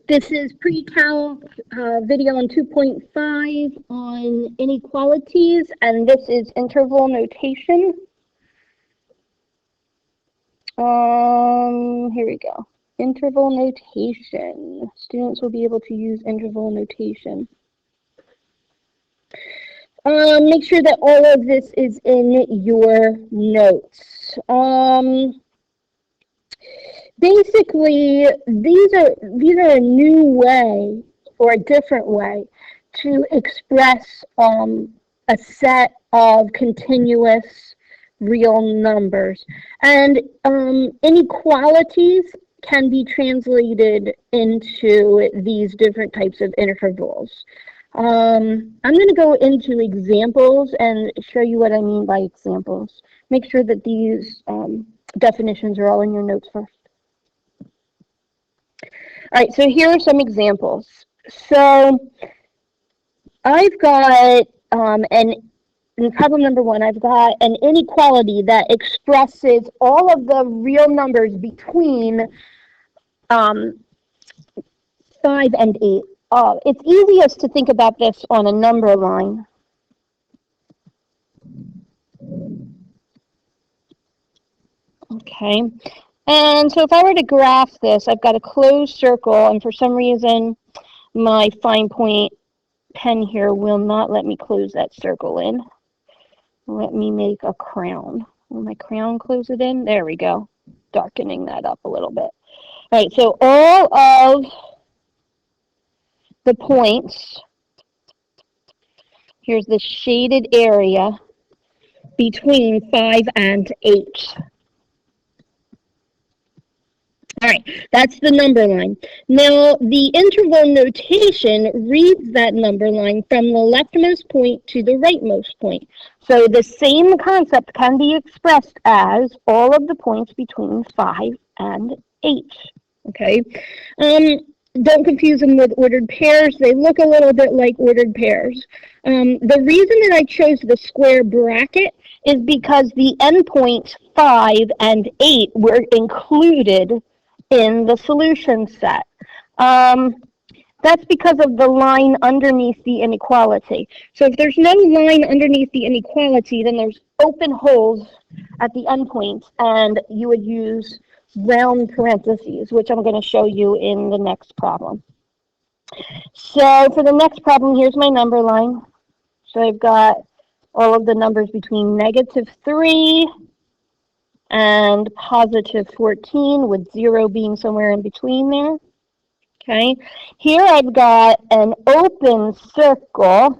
This is pre-calc video on 2.5 on inequalities, and this is interval notation. Here we go. Interval notation. Students will be able to use interval notation. Make sure that all of this is in your notes. Basically, these are a new way or a different way to express a set of continuous real numbers. And inequalities can be translated into these different types of intervals. I'm going to go into examples and show you what I mean by examples. Make sure that these definitions are all in your notes first. All right, so here are some examples. So I've got, in problem number one, I've got an inequality that expresses all of the real numbers between 5 and 8. It's easiest to think about this on a number line. Okay. And so if I were to graph this, I've got a closed circle, and for some reason, my fine point pen here will not let me close that circle in. Let me make a crown. Will my crown close it in? There we go. Darkening that up a little bit. All right, so all of the points, here's the shaded area between 5 and 8. All right, that's the number line. Now, the interval notation reads that number line from the leftmost point to the rightmost point. So the same concept can be expressed as all of the points between 5 and 8. Okay? Don't confuse them with ordered pairs. They look a little bit like ordered pairs. The reason that I chose the square bracket is because the endpoints 5 and 8 were included in the solution set. That's because of the line underneath the inequality. So if there's no line underneath the inequality, then there's open holes at the endpoints, and you would use round parentheses, which I'm going to show you in the next problem. So for the next problem, here's my number line. So I've got all of the numbers between -3 and +14, with 0 being somewhere in between there. Okay, here I've got an open circle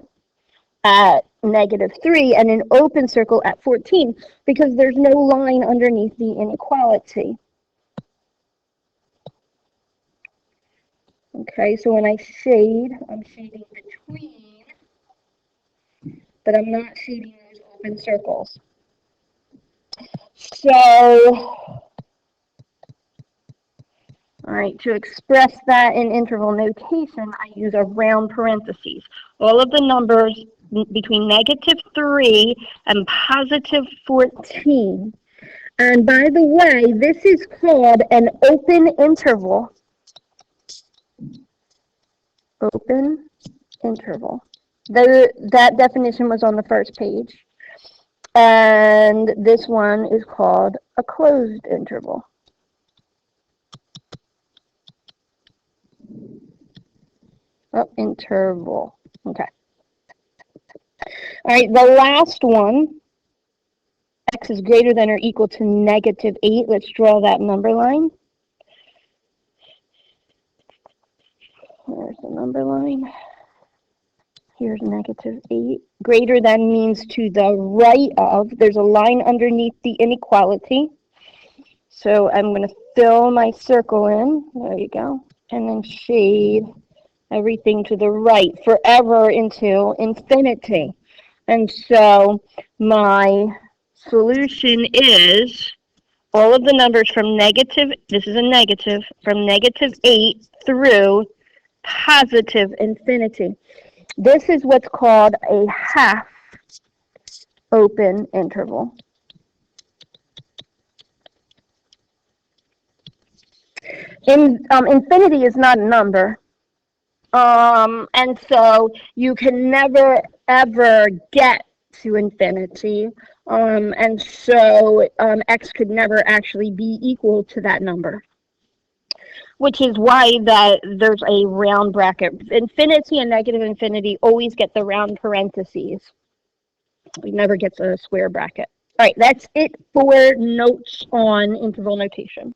at -3 and an open circle at 14 because there's no line underneath the inequality. Okay, so when I shade, I'm shading between, but I'm not shading those open circles. So, all right, to express that in interval notation, I use a round parentheses. All of the numbers between -3 and +14. And by the way, this is called an open interval. Open interval. That definition was on the first page. And this one is called a closed interval. Oh, interval. Okay. All right, the last one. X is greater than or equal to -8. Let's draw that number line. There's the number line. Here's -8. Greater than means to the right of. There's a line underneath the inequality. So I'm going to fill my circle in. There you go. And then shade everything to the right forever into infinity. And so my solution is all of the numbers from this is a negative, from -8 through +infinity. This is what's called a half open interval. Infinity is not a number. And so you can never, ever get to infinity. And so x could never actually be equal to that number, which is why that there's a round bracket. Infinity and negative infinity always get the round parentheses. We never get the square bracket. All right, that's it for notes on interval notation.